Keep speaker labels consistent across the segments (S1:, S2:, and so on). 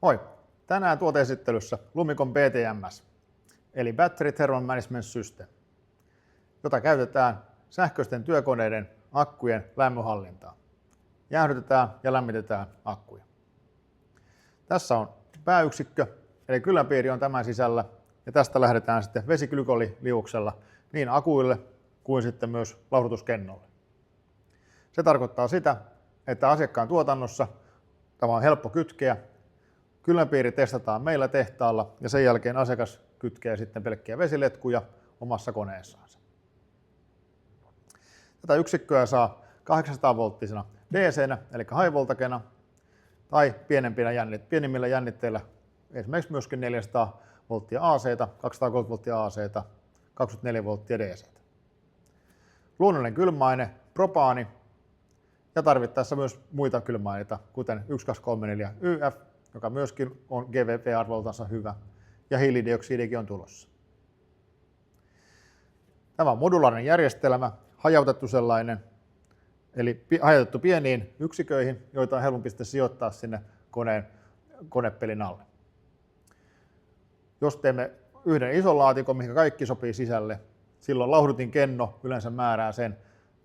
S1: Moi! Tänään tuoteesittelyssä Lumicon BTMS, eli Battery Thermal Management System, jota käytetään sähköisten työkoneiden akkujen lämmönhallintaan. Jäähdytetään ja lämmitetään akkuja. Tässä on pääyksikkö, eli kylmäpiiri on tämän sisällä, ja tästä lähdetään sitten vesiglykoliuksella niin akuille kuin sitten myös lauhdutuskennolle. Se tarkoittaa sitä, että asiakkaan tuotannossa tämä on helppo kytkeä. Kylmäpiiri testataan meillä tehtaalla ja sen jälkeen asiakas kytkee sitten pelkkiä vesiletkuja omassa koneessaansa. Tätä yksikköä saa 800-volttisena DC-nä eli high voltagena tai pienimmillä jännitteillä esimerkiksi myöskin 400 volttia AC-ta, 230 volttia AC-ta, 24 volttia DC-tä. Luonnollinen kylmäaine, propaani ja tarvittaessa myös muita kylmäaineita, kuten 1234 YF, joka myöskin on GWP-arvoltansa hyvä, ja hiilidioksidikin on tulossa. Tämä on modulaarinen järjestelmä, hajautettu sellainen, eli hajautettu pieniin yksiköihin, joita on helpompi sijoittaa sinne konepelin alle. Jos teemme yhden ison laatikon, mihin kaikki sopii sisälle, silloin lauhdutinkenno yleensä määrää sen,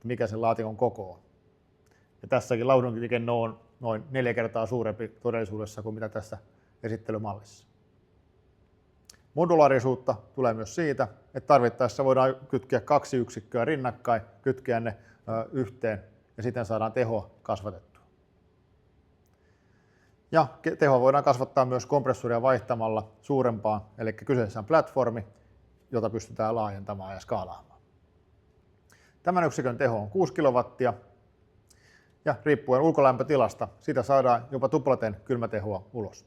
S1: mikä sen laatikon koko on. Ja tässäkin lauhdutinkenno on noin 4 kertaa suurempi todellisuudessa kuin mitä tässä esittelymallissa. Modulaarisuutta tulee myös siitä, että tarvittaessa voidaan kytkeä 2 yksikköä rinnakkain, kytkeä ne yhteen ja siten saadaan tehoa kasvatettua. Ja tehoa voidaan kasvattaa myös kompressoria vaihtamalla suurempaan, eli kyseessä on platformi, jota pystytään laajentamaan ja skaalaamaan. Tämän yksikön teho on 6 kW. Ja riippuen ulkolämpötilasta, siitä saadaan jopa tuplaten kylmätehoa ulos.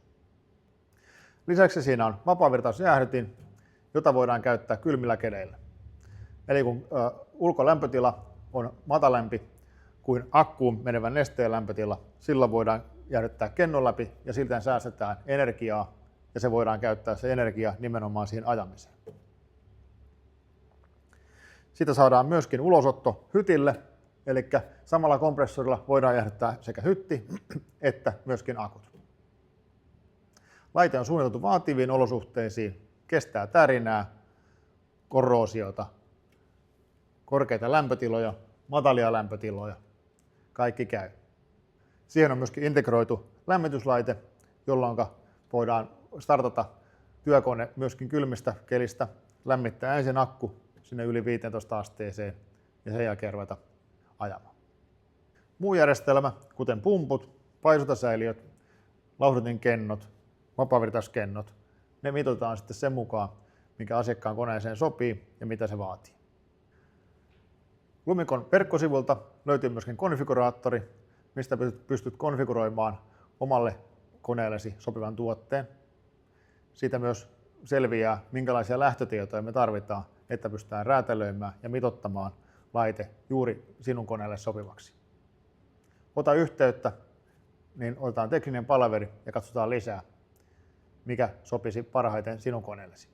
S1: Lisäksi siinä on vapaavirtausjäähdytin, jota voidaan käyttää kylmillä kedeillä. Eli kun ulkolämpötila on matalampi kuin akkuun menevän nesteen lämpötila, silloin voidaan jäähdyttää kennon läpi ja siltä säästetään energiaa ja se voidaan käyttää se energia nimenomaan siihen ajamiseen. Siitä saadaan myöskin ulosotto hytille. Eli samalla kompressorilla voidaan jäähdyttää sekä hytti että myöskin akut. Laite on suunniteltu vaativiin olosuhteisiin, kestää tärinää, korroosiota, korkeita lämpötiloja, matalia lämpötiloja, kaikki käy. Siihen on myöskin integroitu lämmityslaite, jolloin voidaan startata työkone myöskin kylmistä kelistä, lämmittää ensin akku sinne yli 15 asteeseen ja sen jälkeen ruveta ajamaan. Muu järjestelmä, kuten pumput, paisutasäiliöt, lauhdutinkennot, vapaavirtauskennot, ne mitoitetaan sitten sen mukaan, mikä asiakkaan koneeseen sopii ja mitä se vaatii. Lumicon verkkosivulta löytyy myöskin konfiguraattori, mistä pystyt konfiguroimaan omalle koneellesi sopivan tuotteen. Siitä myös selviää, minkälaisia lähtötietoja me tarvitaan, että pystytään räätälöimään ja mitoittamaan laite juuri sinun koneelle sopivaksi. Ota yhteyttä, niin otetaan tekninen palaveri ja katsotaan lisää, mikä sopisi parhaiten sinun koneellesi.